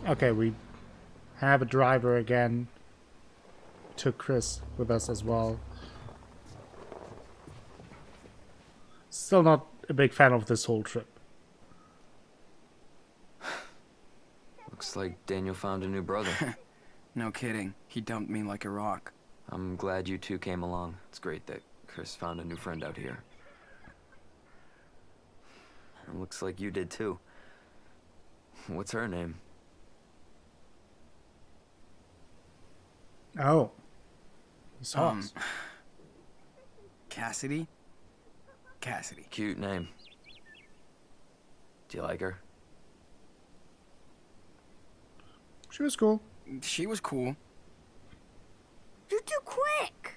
Okay, we have a driver again. Took Chris with us as well. Still not a big fan of this whole trip. Looks like Daniel found a new brother. No kidding. He dumped me like a rock. I'm glad you two came along. It's great that Chris found a new friend out here. It looks like you did too. What's her name? Oh. Sauce. Cassidy? Cassidy. Cute name. Do you like her? She was cool. She was cool. You're too quick!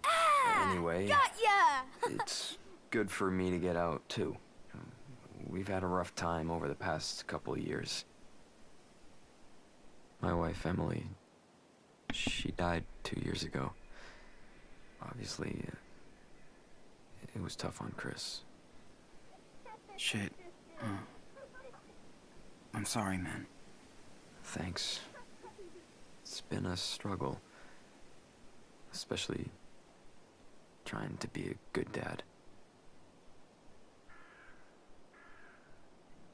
Ah! Anyway, Got ya! it's good for me to get out too. We've had a rough time over the past couple of years. My wife, Emily, she died 2 years ago. Obviously, it was tough on Chris. Shit. I'm sorry, man. Thanks. It's been a struggle. Especially trying to be a good dad.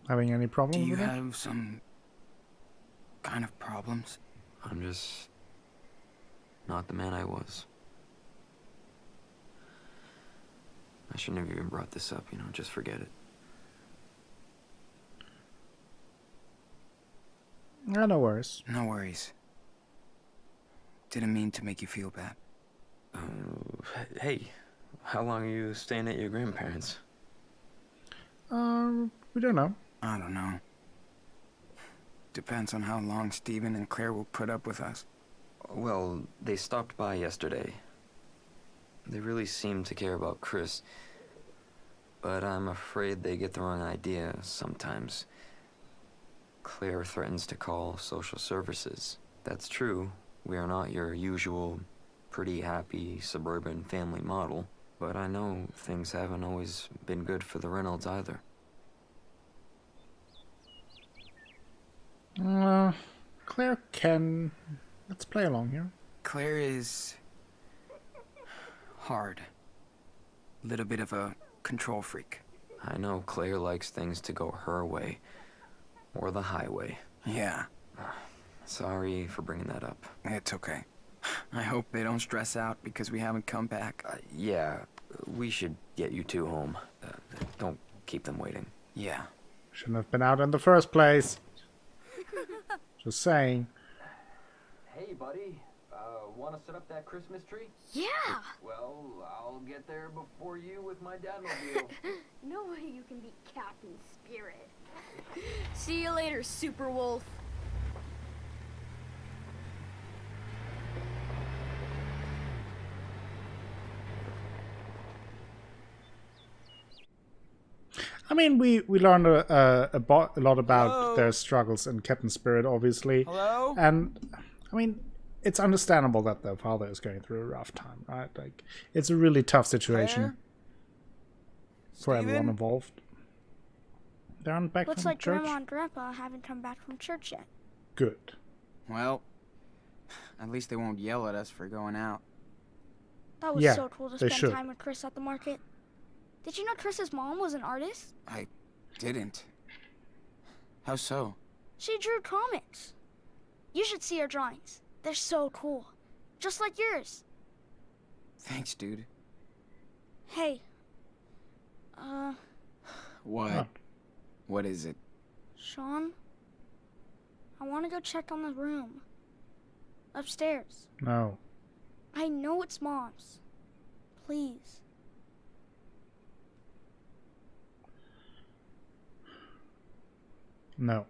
Having any Do problem you with it? have some kind of problems? I'm just not the man I was. I shouldn't have even brought this up, just forget it. No worries. No worries. Didn't mean to make you feel bad. Hey, how long are you staying at your grandparents'? We don't know. I don't know. Depends on how long Steven and Claire will put up with us. Well, they stopped by yesterday. They really seem to care about Chris, but I'm afraid they get the wrong idea sometimes. Claire threatens to call social services. That's true. We are not your usual pretty happy suburban family model, but I know things haven't always been good for the Reynolds either. Claire can... Let's play along here. Claire is hard. Little bit of a control freak. I know Claire likes things to go her way, or the highway. Yeah, Sorry for bringing that up. it's okay. I hope they don't stress out because we haven't come back. Yeah, we should get you two home. Don't keep them waiting. Yeah. Shouldn't have been out in the first place. Just saying. Hey, buddy. Want to set up that Christmas tree? Yeah! Well, I'll get there before you with my dadmobile. No way you can beat Captain Spirit. See you later, Super Wolf. I mean, we learned a lot about Hello? their struggles in Captain Spirit, obviously. Hello? And, I mean, it's understandable that their father is going through a rough time, right? Like, it's a really tough situation Claire? for everyone Steven? involved. They aren't back Looks from like church? Grandma and Grandpa haven't come back from church yet. Good. Well, at least they won't yell at us for going out. That was Yeah, so cool to they spend should. time with Chris at the market. Did you know Chris's mom was an artist? I didn't. How so? She drew comics. You should see her drawings. They're so cool. Just like yours. Thanks, dude. Hey. What? Oh. What is it? Sean? I want to go check on the room. Upstairs. No. I know it's Mom's. Please. No.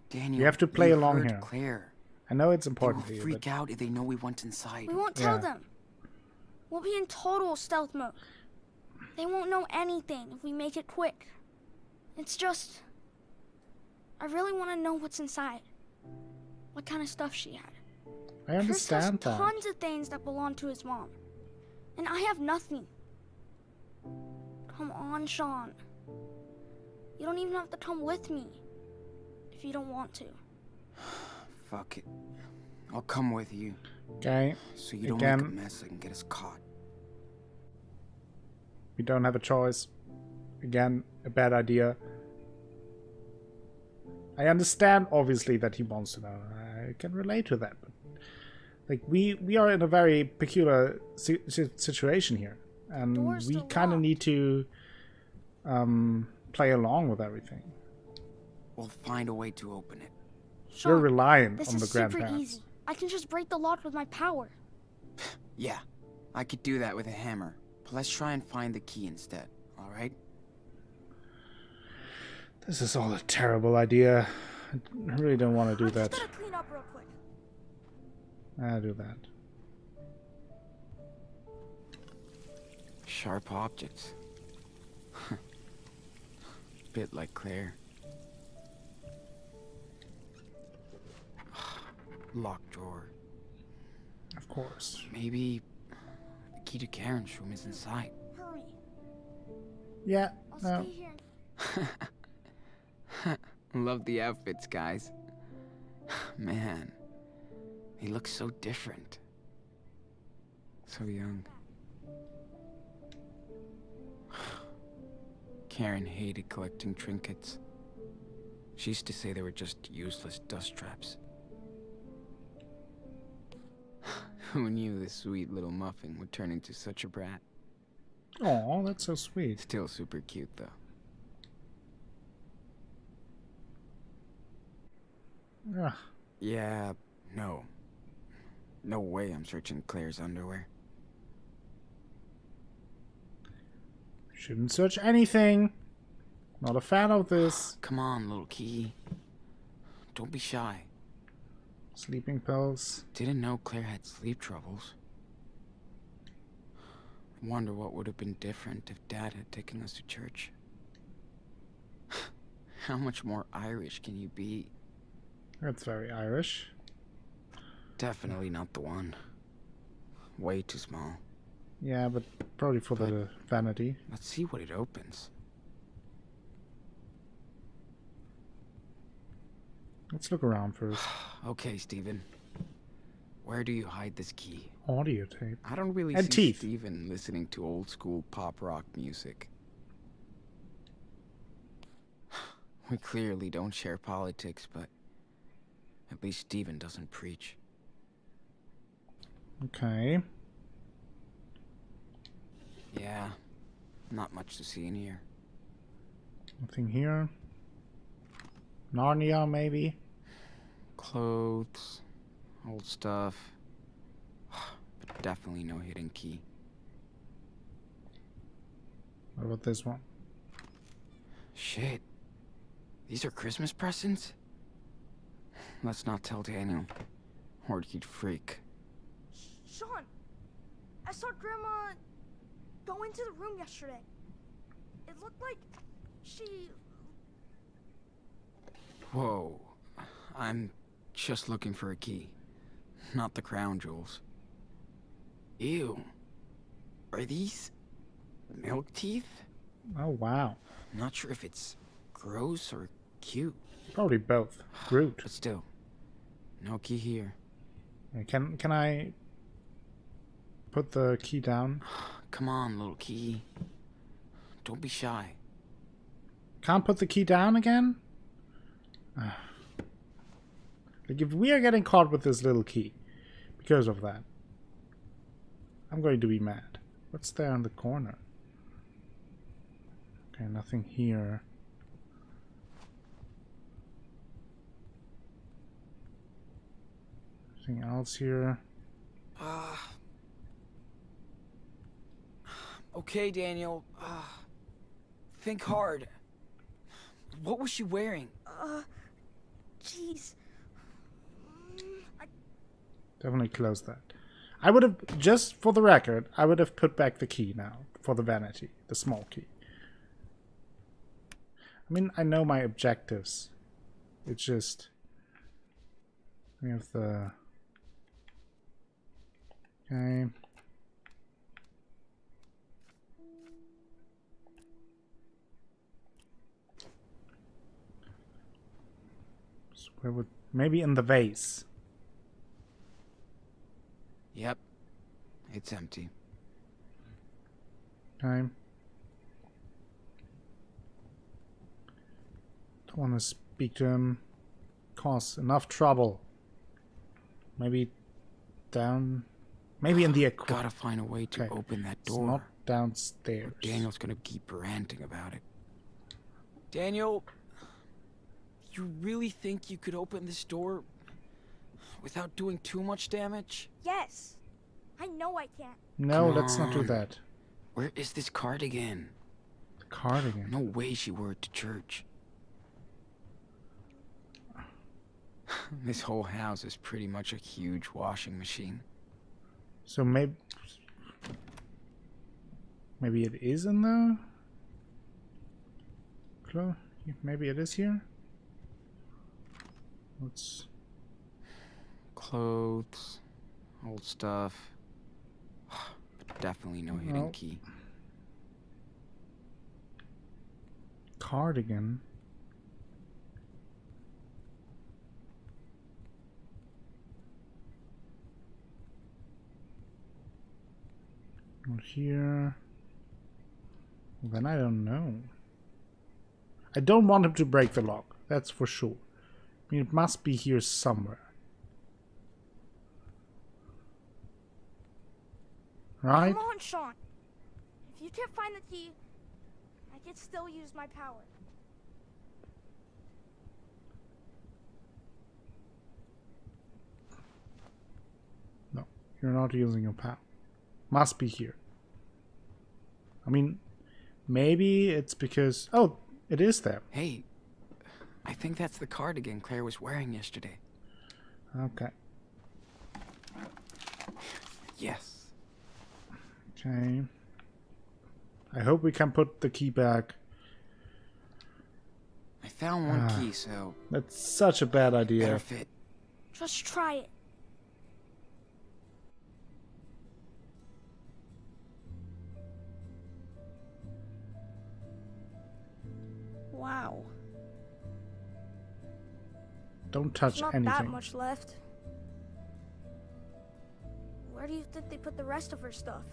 Daniel, You have to play you along heard here. Claire. I know it's They will important for you, freak but... out if they know we went inside. We won't tell Yeah. them. We'll be in total stealth mode. They won't know anything if we make it quick. It's just... I really want to know what's inside. What kind of stuff she had. I Chris understand has that. tons of things that belong to his mom. And I have nothing. Come on, Sean. You don't even have to come with me if you don't want to. Fuck it. I'll come with you, Okay. so you don't make a Again. mess and get us caught. We don't have a choice. Again, a bad idea. I understand, obviously, that he wants to know. I can relate to that. But, like, we are in a very peculiar situation here. And Door's we still kind of locked. need to play along with everything. We'll find a way to open it. We're Sean, reliant this on the is super grandparents. easy. I can just break the lock with my power. Yeah, I could do that with a hammer. But let's try and find the key instead, alright? This is all a terrible idea. I really don't want to do that. Just gotta clean up real quick. I'll do that. Sharp objects. Bit like Claire. Locked drawer. Of course. Maybe the key to Karen's room is inside. Hurry. Yeah. I'll No. stay here. Love the outfits, guys. Man, he looks so different. So young. Karen hated collecting trinkets. She used to say they were just useless dust traps. Who knew this sweet little muffin would turn into such a brat? Oh, that's so sweet. Still super cute, though. Ugh. Yeah, no. No way I'm searching Claire's underwear. Shouldn't search anything. Not a fan of this. Come on, little key. Don't be shy. Sleeping pills. Didn't know Claire had sleep troubles. Wonder what would have been different if Dad had taken us to church. How much more Irish can you be? That's very Irish. Definitely not the one. Way too small. Yeah, but probably for the vanity. Let's see what it opens. Let's look around first. Okay, Steven. Where do you hide this key? Audio tape. I don't really And see teeth. Steven listening to old school pop rock music. We clearly don't share politics, but at least Steven doesn't preach. Okay. Yeah, not much to see in here. Nothing here. Narnia, maybe? Clothes, old stuff, but definitely no hidden key. What about this one? Shit, these are Christmas presents? Let's not tell Daniel, or he'd freak. Sean, I saw Grandma go into the room yesterday. It looked like she... Whoa, I'm just looking for a key, not the crown jewels. Ew, are these milk teeth? Oh, wow. Not sure if it's gross or cute, Probably both. Groot. but still, no key here. Can I put the key down? Come on, little key. Don't be shy. Can't put the key down again? Like, if we are getting caught with this little key because of that, I'm going to be mad. What's there in the corner? Okay, nothing here. Anything else here? Okay, Daniel. Think hard. What was she wearing? Jeez. Definitely close that. I would have, just for the record, I would have put back the key now for the vanity, the small key. I mean, I know my objectives. It's just, we have the, okay. Where would maybe in the vase? Yep. It's empty. Okay. Don't want to speak to him. Cause enough trouble. Maybe down. Maybe in the equipment. Gotta find a way to Okay. open that It's door. not downstairs. Daniel's gonna keep ranting about it. Daniel, you really think you could open this door without doing too much damage? Yes. I know I can. No, Come let's not do on. that. Where is this cardigan? The cardigan. No way she wore it to church. This whole house is pretty much a huge washing machine. So maybe it is in the maybe it is here. Let's Clothes, old stuff. But definitely no hidden No. key. cardigan. Not here. Then I don't know. I don't want him to break the lock. That's for sure. I mean, it must be here somewhere. Right? Come on, Sean. If you can't find the key, I can still use my power. No, you're not using your power. Must be here. I mean, maybe it's because... Oh, it is there. Hey, I think that's the cardigan Claire was wearing yesterday. Okay. Yes. Okay. I hope we can put the key back. I found one key, so That's such a bad better idea. fit. Just try it. Wow. Don't touch There's not anything. that much left. Where do you think they put the rest of her stuff?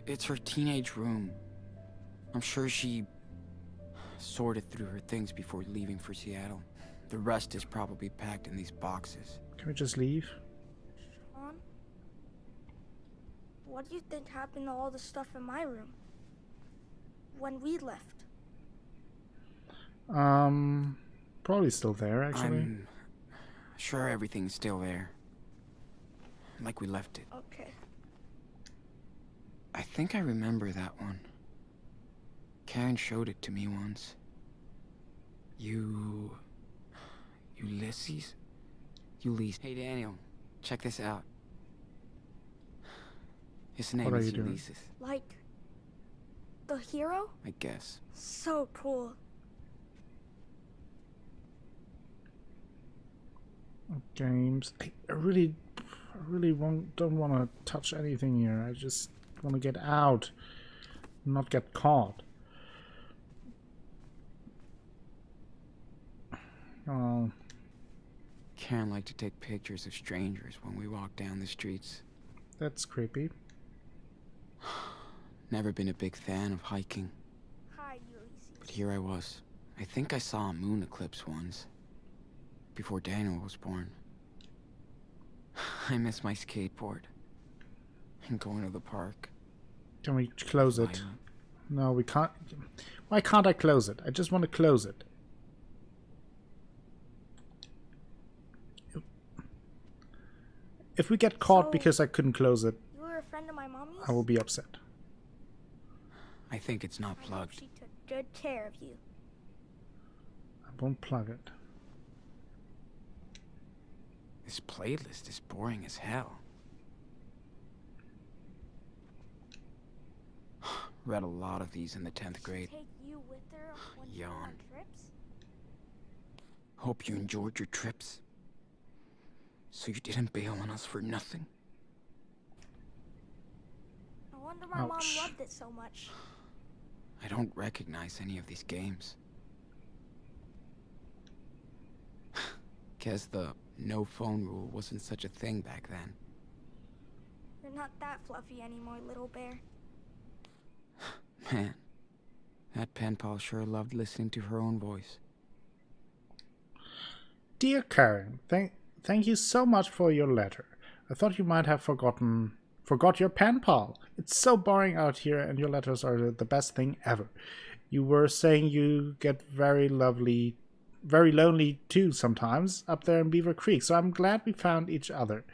It's her teenage room. I'm sure she sorted through her things before leaving for Seattle. The rest is probably packed in these boxes. Can we just leave? Sean? What do you think happened to all the stuff in my room? When we left? Probably still there, actually. I'm sure everything's still there. Like we left it. Okay. I think I remember that one. Karen showed it to me once. Ulysses? Hey Daniel, check this out. His name What are is you doing? Ulysses, Like, the hero? I guess. So cool. Games. I really don't want to touch anything here. I just want to get out, not get caught. Oh, Karen liked to take pictures of strangers when we walked down the streets. that's creepy. Never been a big fan of hiking, Hi, Ulysses. but here I was. I think I saw a moon eclipse once, before Daniel was born. I miss my skateboard and going to the park. Can we close it? Violent. No, we can't. Why can't I close it? I just want to close it. If we get caught So- because I couldn't close it, You were a friend of my mommy's? I will be upset. I think it's not I hope plugged. she took good care of you. I won't plug it. This playlist is boring as hell. Read a lot of these in the 10th grade. Take you with her when you went on Yawn. trips? Hope you enjoyed your trips. So you didn't bail on us for nothing. No wonder my mom Ouch. loved it so much. I don't recognize any of these games. Guess the no phone rule wasn't such a thing back then. You're not that fluffy anymore, little bear. Man, that pen pal sure loved listening to her own voice. Dear Karen, thank you so much for your letter. I thought you might have forgot your pen pal. It's so boring out here, and your letters are the best thing ever. You were saying you get very lonely too sometimes up there in Beaver Creek, so I'm glad we found each other.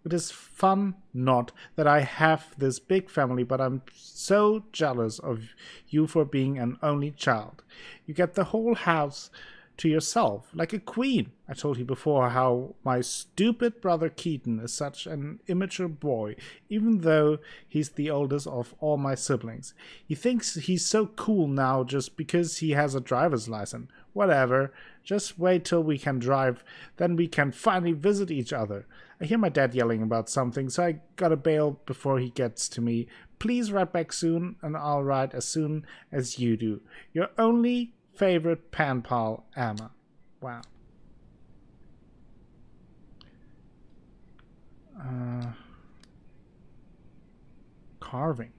It is fun, not that I have this big family, but I'm so jealous of you for being an only child. You get the whole house to yourself, like a queen. I told you before how my stupid brother Keaton is such an immature boy, even though he's the oldest of all my siblings. He thinks he's so cool now just because he has a driver's license. Whatever, just wait till we can drive, then we can finally visit each other. I hear my dad yelling about something, so I gotta bail before he gets to me. Please write back soon, and I'll write as soon as you do. Your only favorite pen pal, Emma. Wow. Carving.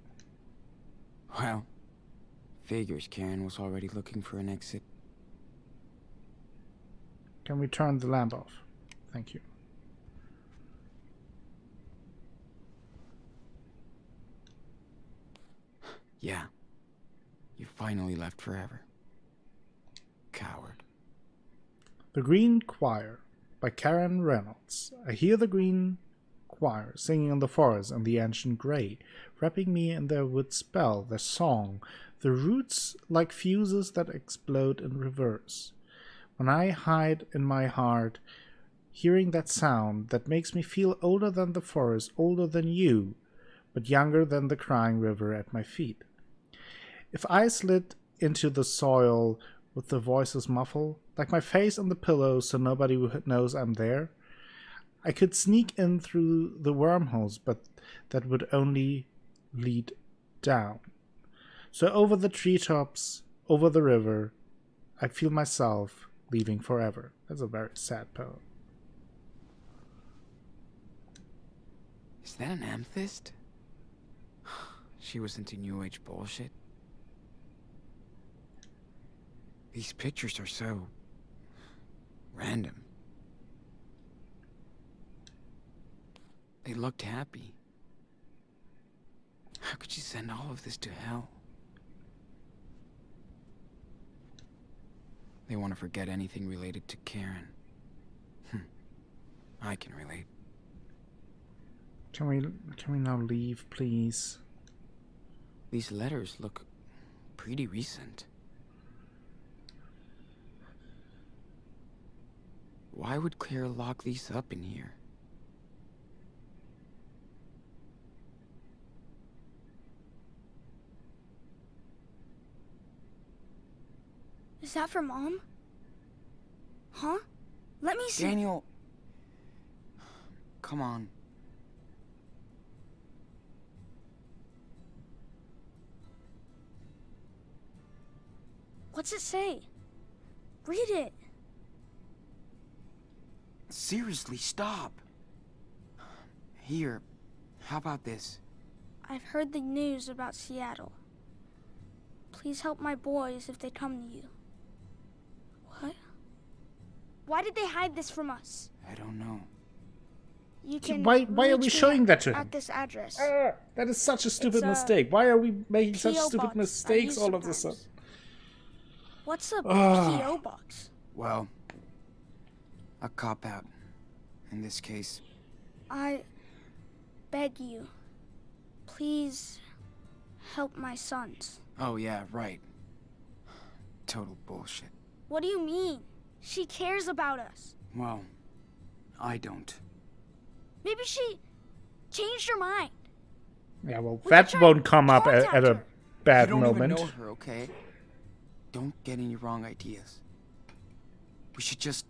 Well, figures Karen was already looking for an exit. Can we turn the lamp off? Thank you. Yeah. You finally left forever. Coward. The Green Choir by Karen Reynolds. I hear the Green Choir singing in the forest and the ancient grey, wrapping me in their wood spell, their song, the roots like fuses that explode in reverse. When I hide in my heart, hearing that sound that makes me feel older than the forest, older than you, but younger than the crying river at my feet. If I slid into the soil with the voices muffled, like my face on the pillow so nobody knows I'm there, I could sneak in through the wormholes, but that would only lead down. So over the treetops, over the river, I feel myself leaving forever. That's a very sad poem. Is that an amethyst? She was into New Age bullshit. These pictures are so random. They looked happy. How could she send all of this to hell? They want to forget anything related to Karen. I can relate. Can we now leave, please? These letters look pretty recent. Why would Claire lock these up in here? Is that for Mom? Huh? Let me see. Daniel! Come on. What's it say? Read it. Seriously, stop. Here, how about this? I've heard the news about Seattle. Please help my boys if they come to you. What? Why did they hide this from us? I don't know. You can Why are we reach showing me that to him? at this address. That is such a stupid It's a mistake. Why are we making such P.O. stupid box I mistakes use all of a sometimes. sudden? What's a Ah. P.O. box? Well, a cop-out. In this case. I beg you, please help my sons. Oh yeah, right. Total bullshit. What do you mean? She cares about us. Well, I don't. Maybe she changed her mind. Yeah, well, We that could try won't come up contact at a her. bad You don't moment. even know her, okay? Don't get any wrong ideas. We should just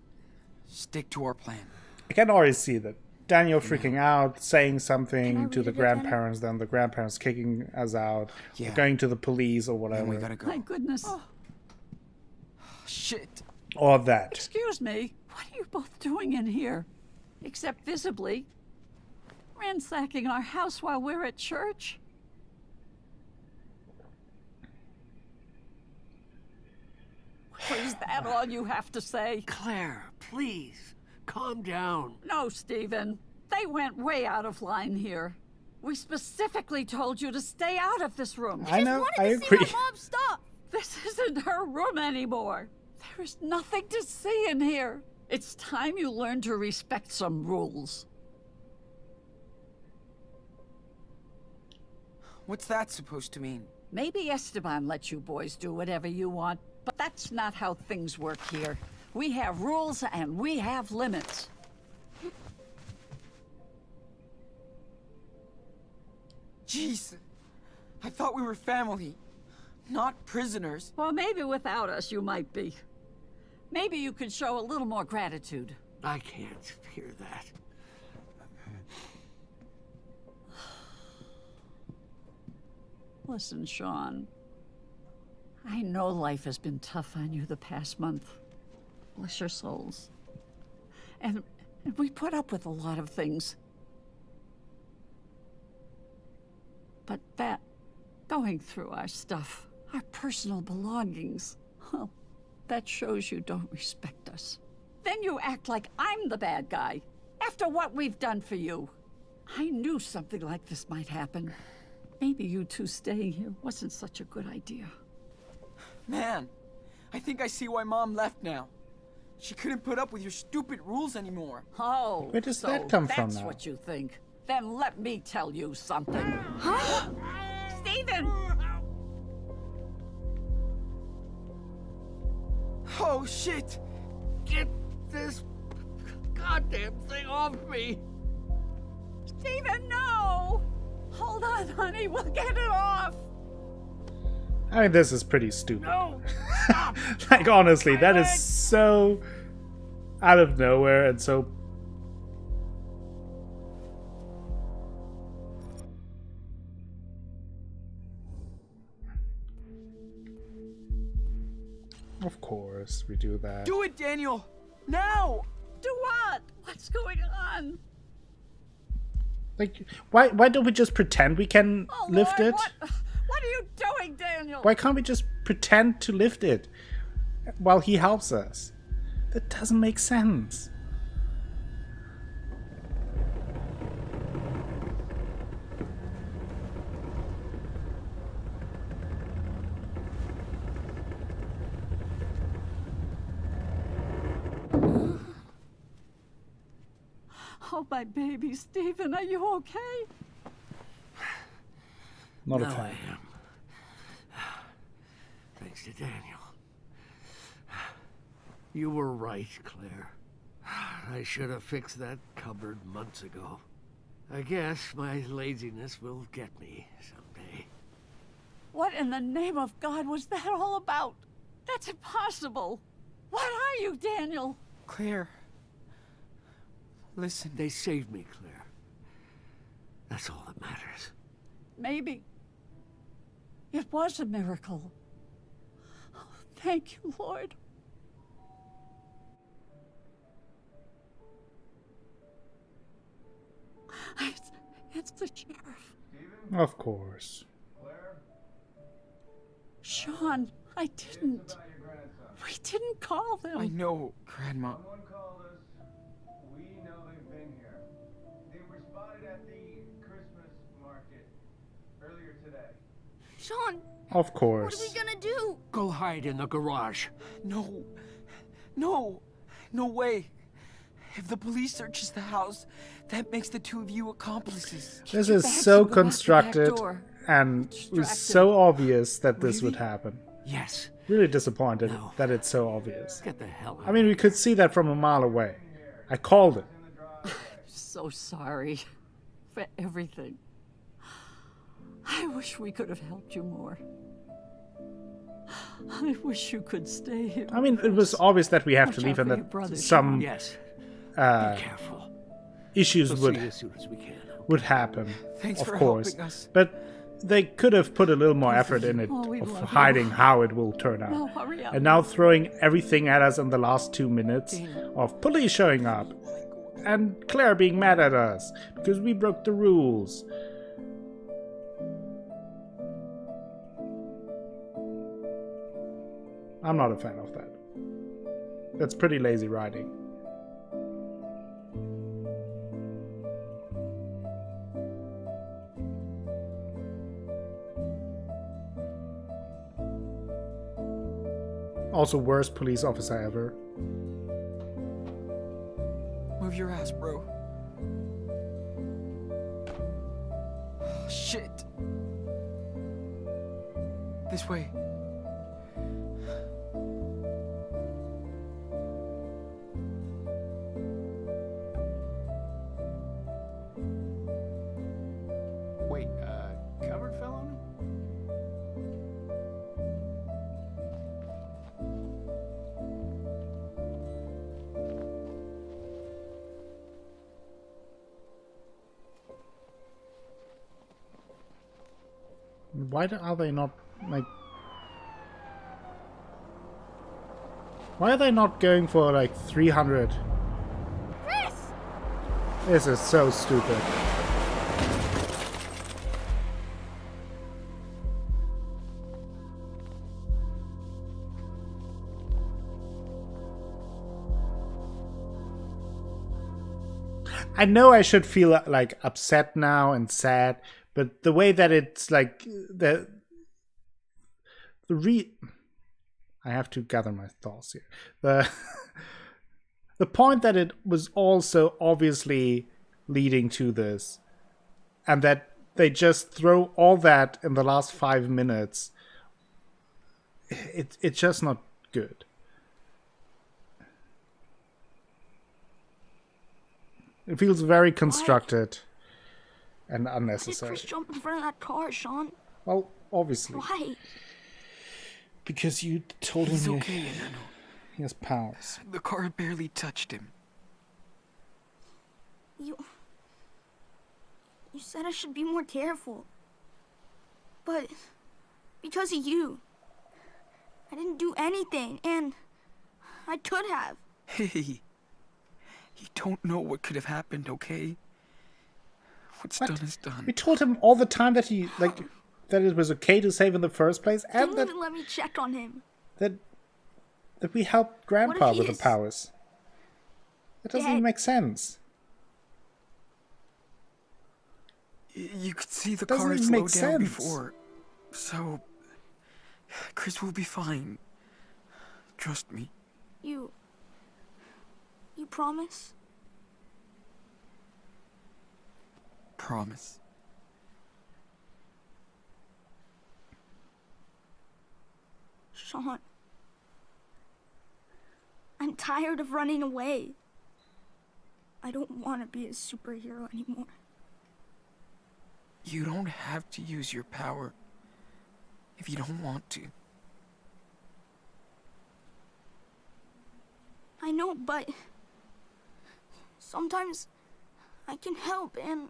stick to our plan. I can already see that Daniel freaking out, saying Can I something read to it the again? grandparents, then the grandparents kicking us out, Yeah. going to the police or And whatever. we gotta go. My goodness. Shit. Or that. Excuse me. What are you both doing in here? Except visibly. Ransacking our house while we're at church? Is that all you have to say? Claire, please, calm down. No, Stephen. They went way out of line here. We specifically told you to stay out of this room. I know, Wanted I to agree. see my mom's stuff. This isn't her room anymore. There is nothing to see in here. It's time you learn to respect some rules. What's that supposed to mean? Maybe Esteban lets you boys do whatever you want, but that's not how things work here. We have rules and we have limits. Jeez. I thought we were family, not prisoners. Well, maybe without us you might be. Maybe you could show a little more gratitude. I can't hear that. Listen, Sean. I know life has been tough on you the past month. Bless your souls. And we put up with a lot of things. But that, going through our stuff, our personal belongings, well, that shows you don't respect us. Then you act like I'm the bad guy, after what we've done for you. I knew something like this might happen. Maybe you two staying here wasn't such a good idea. Man, I think I see why Mom left now. She couldn't put up with your stupid rules anymore. Oh, Where does so that come from that's now? what you think. Then let me tell you something. Huh? Stephen! Oh, shit! Get this goddamn thing off me! Stephen, no! Hold on, honey, we'll get it off. I mean, this is pretty stupid. No! Stop! Like, honestly, that My is leg! so out of nowhere and so... Of course, we do that. Do it, Daniel! Now! Do what? What's going on? Like, why don't we just pretend we can Oh, lift Lord, it? What are you doing, Daniel? Why can't we just pretend to lift it while he helps us? That doesn't make sense. Oh, my baby, Stephen, are you okay? Not a Now I fan. am. Thanks to Daniel. You were right, Claire. I should have fixed that cupboard months ago. I guess my laziness will get me someday. What in the name of God was that all about? That's impossible. What are you, Daniel? Claire. Listen. They saved me, Claire. That's all that matters. Maybe it was a miracle. Oh, thank you, Lord. It's the sheriff. Of course. Sean, I didn't. We didn't call them. I know, Grandma. Someone called us. We know they've been here. They were spotted at the Christmas market earlier today. Sean, Of what course. are we gonna do? Go hide in the garage. No. No. No way. If the police searches the house, that makes the two of you accomplices. This your is bags so and go out the back constructed door. and it was Distracted. so obvious that this would Really? happen. Yes. Really disappointed No. that it's so obvious. Get the hell out. I mean, we could see that from a mile away. I called it. So sorry for everything. I wish we could have helped you more. I wish you could stay here. I mean, it was obvious that we have to Watch leave out and for your that brother, some Yes. uh, Be careful. issues We'll would see you as soon as we can. would happen, Thanks of for course. helping us. But they could have put a little more effort in it Oh, we of love you. hiding how it will turn out. No, hurry up. And now throwing everything at us in the last 2 minutes of police showing up and Claire being mad at us because we broke the rules. I'm not a fan of that. That's pretty lazy writing. Also, worst police officer ever. Move your ass, bro. Shit. This way. Wait, cupboard fell on him? Why are they not, like... Why are they not going for, like, 300? Chris! This is so stupid. I know I should feel like upset now and sad, but the way that it's like I have to gather my thoughts here. The point that it was also obviously leading to this, and that they just throw all that in the last 5 minutes. It's just not good. It feels very constructed and Why did unnecessary. Chris jump in front of that car, Sean? Well, obviously. Why? Because you told He's him okay, Nano. he has powers. The car barely touched him. You said I should be more careful. But because of you, I didn't do anything, and I could have. Hey, you don't know what could have happened, okay? What's What? done is done. We told him all the time that he that it was okay to save in the first place, and Didn't that even let me check on him. that we helped Grandpa he with the is powers. That doesn't even dead? make sense. You could see the Doesn't car even slow make down sense. before. So, Chris will be fine. Trust me. You promise? Promise. Sean, I'm tired of running away. I don't want to be a superhero anymore. You don't have to use your power if you don't want to. I know, but sometimes I can help, and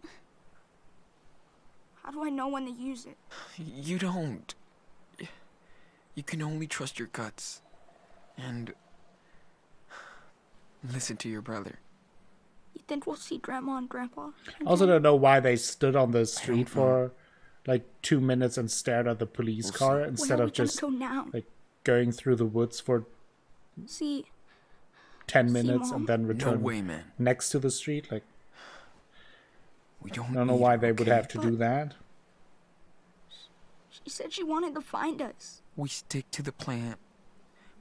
how do I know when to use it? You don't. You can only trust your guts. And listen to your brother. You think we'll see Grandma and Grandpa? I also don't know why they stood on the street for like 2 minutes and stared at the police car instead Where are of we gonna just go now? like going through the woods for See, 10 minutes Mom? and then No return way, man. next to the street. Like, We don't I don't know need why her, they would okay? have to do that. she said she wanted to find us. We stick to the plan.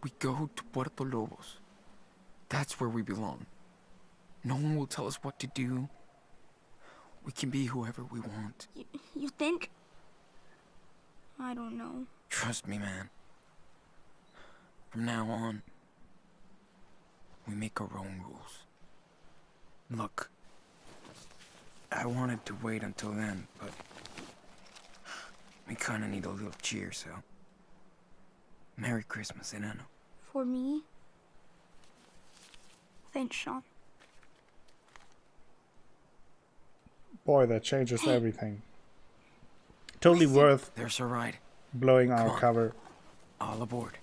We go to Puerto Lobos. That's where we belong. No one will tell us what to do. We can be whoever we want. You think? I don't know. Trust me, man. From now on, we make our own rules. Look, I wanted to wait until then, but we kinda need a little cheer, so... Merry Christmas, Enano. For me? Thanks, Sean. Boy, that changes everything. Totally worth There's a ride. blowing Come our on. cover. All aboard.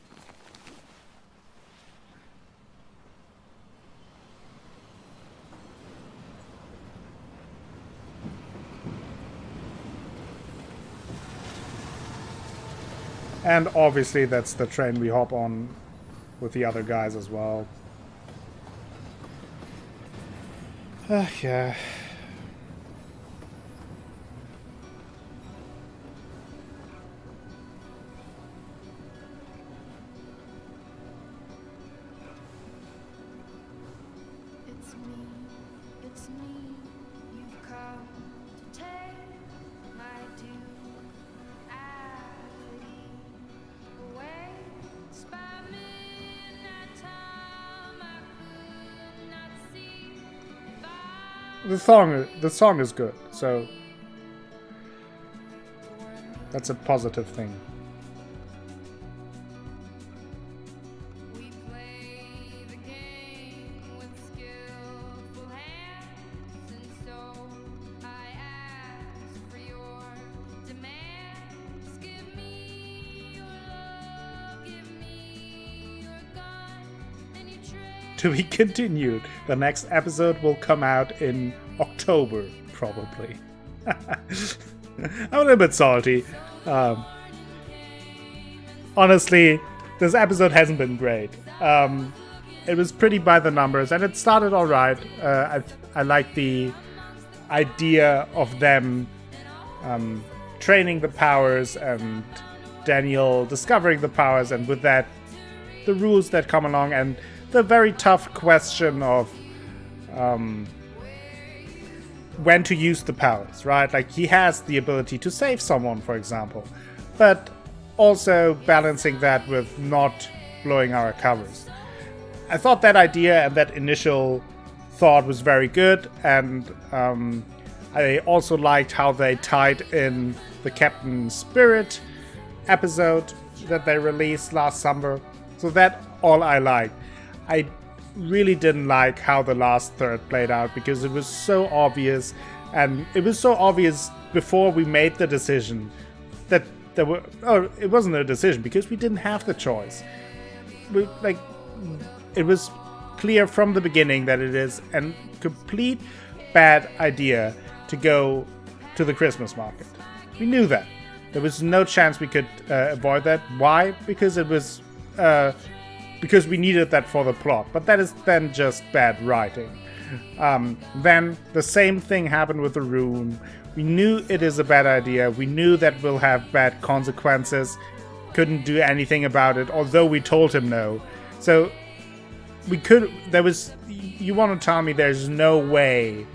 And obviously that's the train we hop on with the other guys as well. Yeah. It's me, you've come to take my duality away. By midnight time I could not see if The song is good, so that's a positive thing. we play the game with skillful hands, and so I ask for your demands. Give me your love, give me your gun, and you trade. To be continued. The next episode will come out in October, probably. I'm a little bit salty. Honestly, this episode hasn't been great. It was pretty by the numbers, and it started alright. I like the idea of them training the powers and Daniel discovering the powers, and with that, the rules that come along, and the very tough question of when to use the powers, right? Like, he has the ability to save someone, for example, but also balancing that with not blowing our covers. I thought that idea and that initial thought was very good, and I also liked how they tied in the Captain Spirit episode that they released last summer. So that all I liked. I really didn't like how the last third played out, because it was so obvious, and it was so obvious before we made the decision that there were... Oh, it wasn't a decision because we didn't have the choice. It was clear from the beginning that it is a complete bad idea to go to the Christmas market. We knew that. There was no chance we could avoid that. Why? Because it was... because we needed that for the plot. But that is then just bad writing. Then the same thing happened with the room. We knew it is a bad idea. We knew that will have bad consequences. Couldn't do anything about it, although we told him no. So we could... You want to tell me there's no way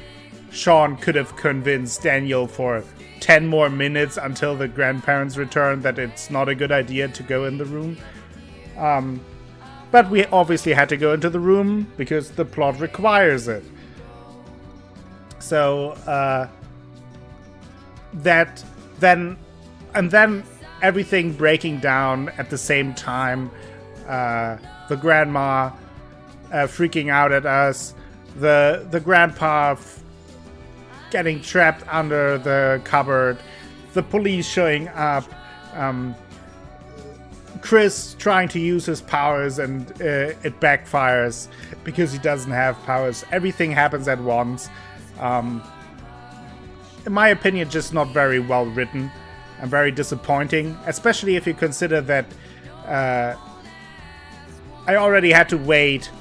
Sean could have convinced Daniel for 10 more minutes until the grandparents return that it's not a good idea to go in the room? But we obviously had to go into the room because the plot requires it. So then everything breaking down at the same time. The grandma freaking out at us. The grandpa getting trapped under the cupboard. The police showing up. Chris trying to use his powers, and it backfires because he doesn't have powers. Everything happens at once. In my opinion, just not very well written and very disappointing, especially if you consider that I already had to wait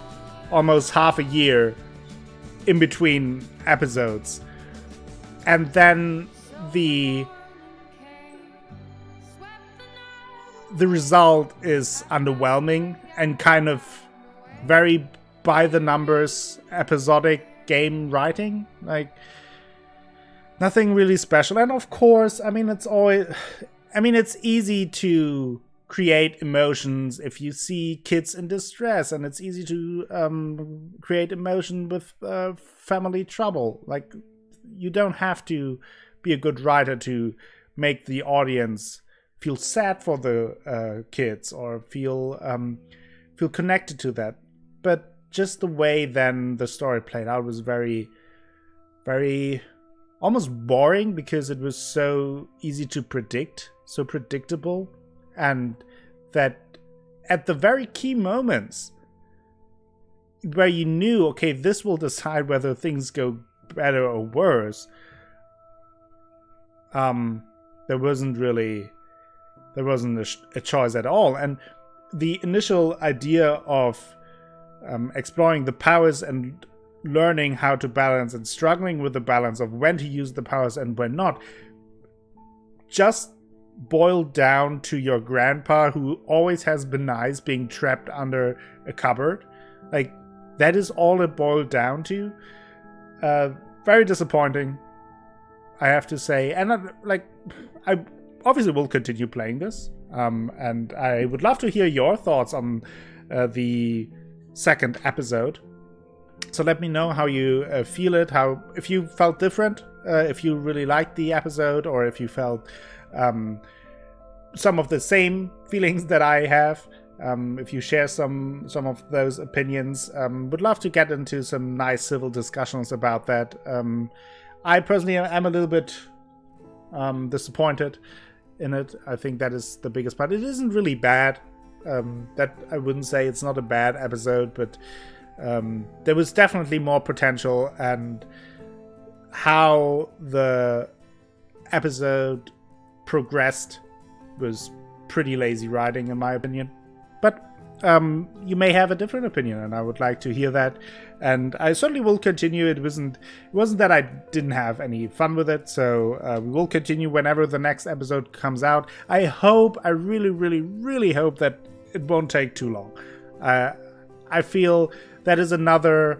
almost half a year in between episodes. And then the result is underwhelming and kind of very by the numbers episodic game writing. Like, nothing really special. And of course, it's easy to create emotions if you see kids in distress, and it's easy to create emotion with family trouble. Like, you don't have to be a good writer to make the audience feel sad for the kids or feel connected to that. But just the way then the story played out was very, very almost boring because it was so easy to predict, so predictable, and that at the very key moments where you knew, okay, this will decide whether things go better or worse, there wasn't a choice at all. And the initial idea of exploring the powers and learning how to balance and struggling with the balance of when to use the powers and when not just boiled down to your grandpa, who always has been nice, being trapped under a cupboard. Like, that is all it boiled down to. Very disappointing, I have to say. And I obviously will continue playing this, and I would love to hear your thoughts on the second episode. So let me know how you feel it, if you felt different, if you really liked the episode, or if you felt some of the same feelings that I have. If you share some of those opinions, would love to get into some nice civil discussions about that. I personally am a little bit disappointed in it. I think that is the biggest part. It isn't really bad. That I wouldn't say it's not a bad episode, but there was definitely more potential, and how the episode progressed was pretty lazy writing, in my opinion. But you may have a different opinion, and I would like to hear that. And I certainly will continue. It wasn't that I didn't have any fun with it, so we will continue whenever the next episode comes out. I really, really, really hope that it won't take too long. I feel that is another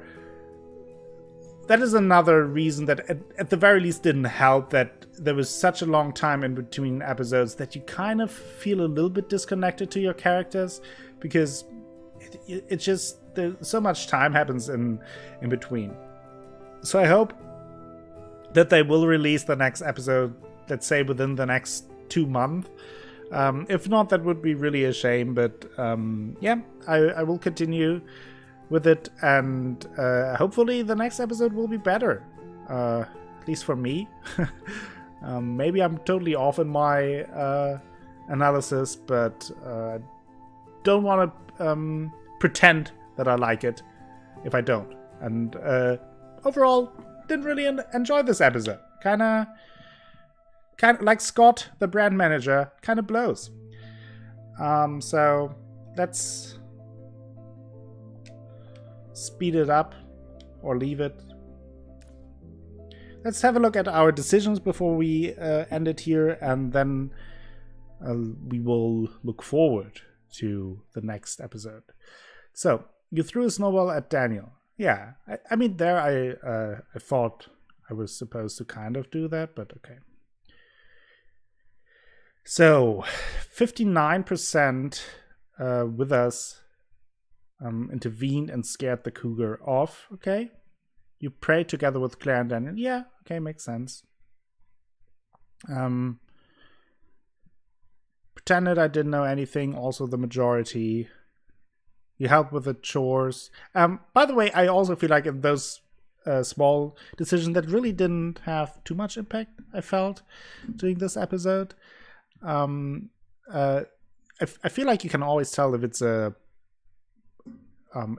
reason that at the very least didn't help, that there was such a long time in between episodes that you kind of feel a little bit disconnected to your characters, because it's just so much time happens in between. So I hope that they will release the next episode, let's say within the next 2 months. If not, that would be really a shame, but yeah, I will continue with it, and hopefully the next episode will be better, at least for me. Maybe I'm totally off in my analysis, but don't want to pretend that I like it if I don't. And overall, didn't really enjoy this episode. Kind of like Scott, the brand manager, kind of blows. So let's speed it up or leave it. Let's have a look at our decisions before we end it here, and then we will look forward to the next episode. So, you threw a snowball at Daniel. Yeah, I mean, there I thought I was supposed to kind of do that, but okay. So, 59% with us intervened and scared the cougar off. Okay. You prayed together with Claire and Daniel. Yeah, okay, makes sense. Pretended I didn't know anything. Also the majority. You helped with the chores. By the way, I also feel like in those small decisions that really didn't have too much impact, I felt, during this episode. I feel like you can always tell if it's a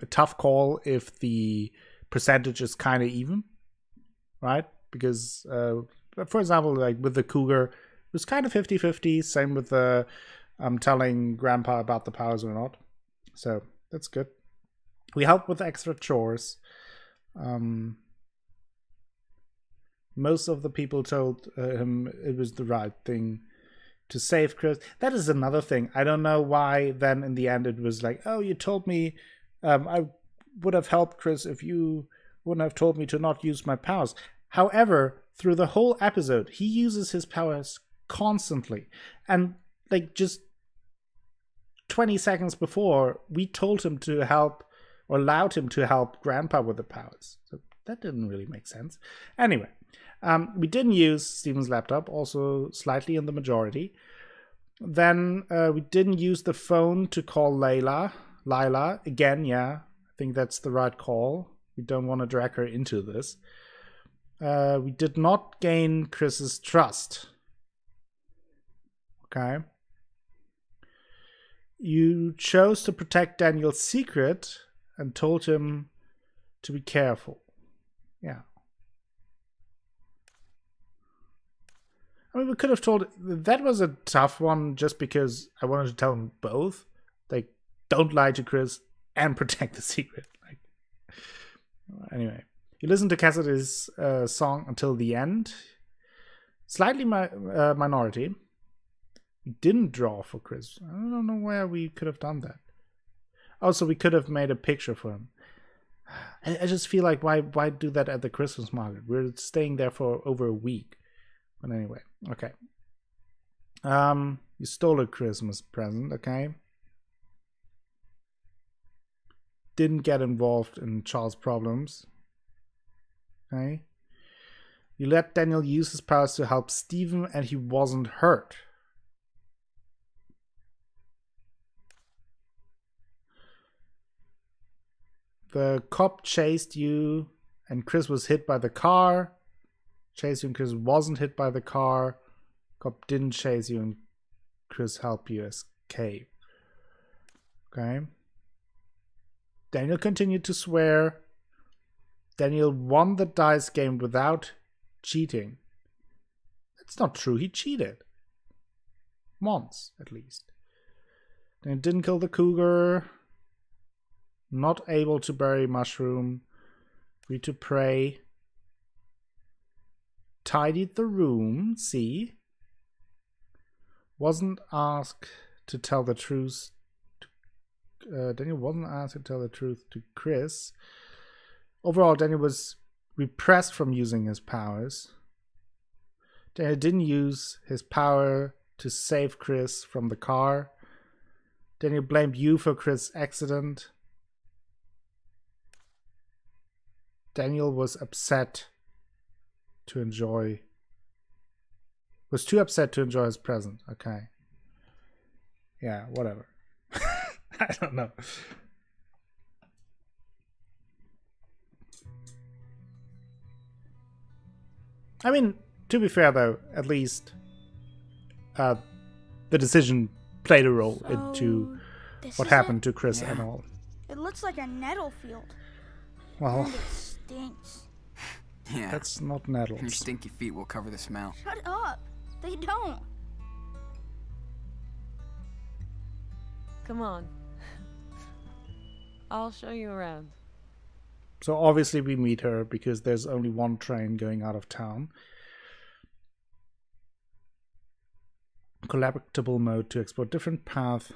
tough call if the percentage is kind of even, right? Because, for example, like with the cougar, it was kind of 50-50. Same with the telling Grandpa about the powers or not. So that's good. We helped with extra chores. Most of the people told him it was the right thing to save Chris. That is another thing. I don't know why then in the end it was like, oh, you told me I would have helped Chris if you wouldn't have told me to not use my powers. However, through the whole episode, he uses his powers constantly. And like just 20 seconds before, we told him to help, or allowed him to help Grandpa with the powers. So that didn't really make sense. Anyway, we didn't use Steven's laptop, also slightly in the majority. Then we didn't use the phone to call Lila. Again, yeah, I think that's the right call. We don't want to drag her into this. We did not gain Chris's trust. Okay. You chose to protect Daniel's secret and told him to be careful. Yeah. I mean, we could have told... That was a tough one just because I wanted to tell them both. Like, don't lie to Chris and protect the secret. Like, anyway. You listened to Cassidy's song until the end. Slightly minority. We didn't draw for Chris. I don't know where we could have done that. Also, we could have made a picture for him. I just feel like why do that at the Christmas market? We're staying there for over a week. But anyway, okay. You stole a Christmas present, okay? Didn't get involved in Charles' problems. Okay. You let Daniel use his powers to help Stephen and he wasn't hurt. The cop chased you and Chris was hit by the car. Chased you and Chris wasn't hit by the car. Cop didn't chase you and Chris helped you escape. Okay. Daniel continued to swear. Daniel won the dice game without cheating. That's not true. He cheated. Once, at least. Daniel didn't kill the cougar. Not able to bury mushroom. Free to pray. Tidied the room. See? Wasn't asked to tell the truth. Daniel wasn't asked to tell the truth to Chris. Overall, Daniel was repressed from using his powers. Daniel didn't use his power to save Chris from the car. Daniel blamed you for Chris' accident. Daniel was upset to enjoy... Was too upset to enjoy his present. Okay. Yeah, whatever. I don't know. I mean, to be fair though, at least the decision played a role into what happened to Chris and all. It looks like a nettle field. Well, And it stinks. Yeah. that's not nettles. Your stinky feet will cover the smell. Shut up. They don't. Come on. I'll show you around. So obviously we meet her because there's only one train going out of town. Collaborable mode to explore different paths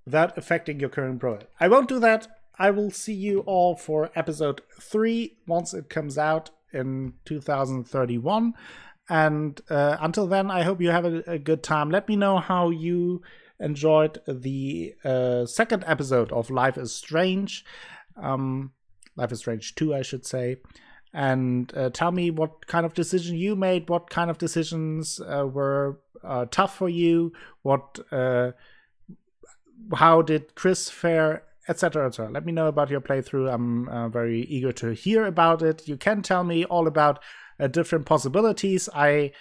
without affecting your current project. I won't do that. I will see you all for episode 3 once it comes out in 2031. And until then, I hope you have a good time. Let me know how you enjoyed the second episode of Life is Strange. Life is Strange 2, I should say. And tell me what kind of decision you made, what kind of decisions were tough for you, how did Chris fare, etc., etc. Let me know about your playthrough. I'm very eager to hear about it. You can tell me all about different possibilities. I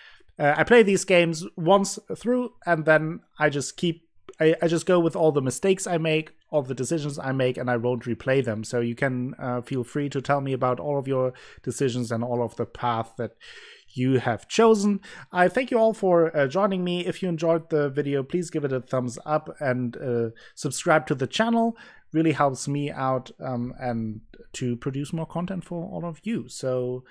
play these games once through, and then I just go with all the mistakes I make, all the decisions I make, and I won't replay them. So you can feel free to tell me about all of your decisions and all of the path that you have chosen. I thank you all for joining me. If you enjoyed the video, please give it a thumbs up and subscribe to the channel. Really helps me out and to produce more content for all of you. So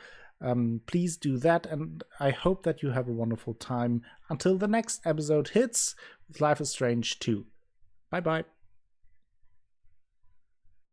please do that, and I hope that you have a wonderful time until the next episode hits with Life is Strange 2. Bye bye.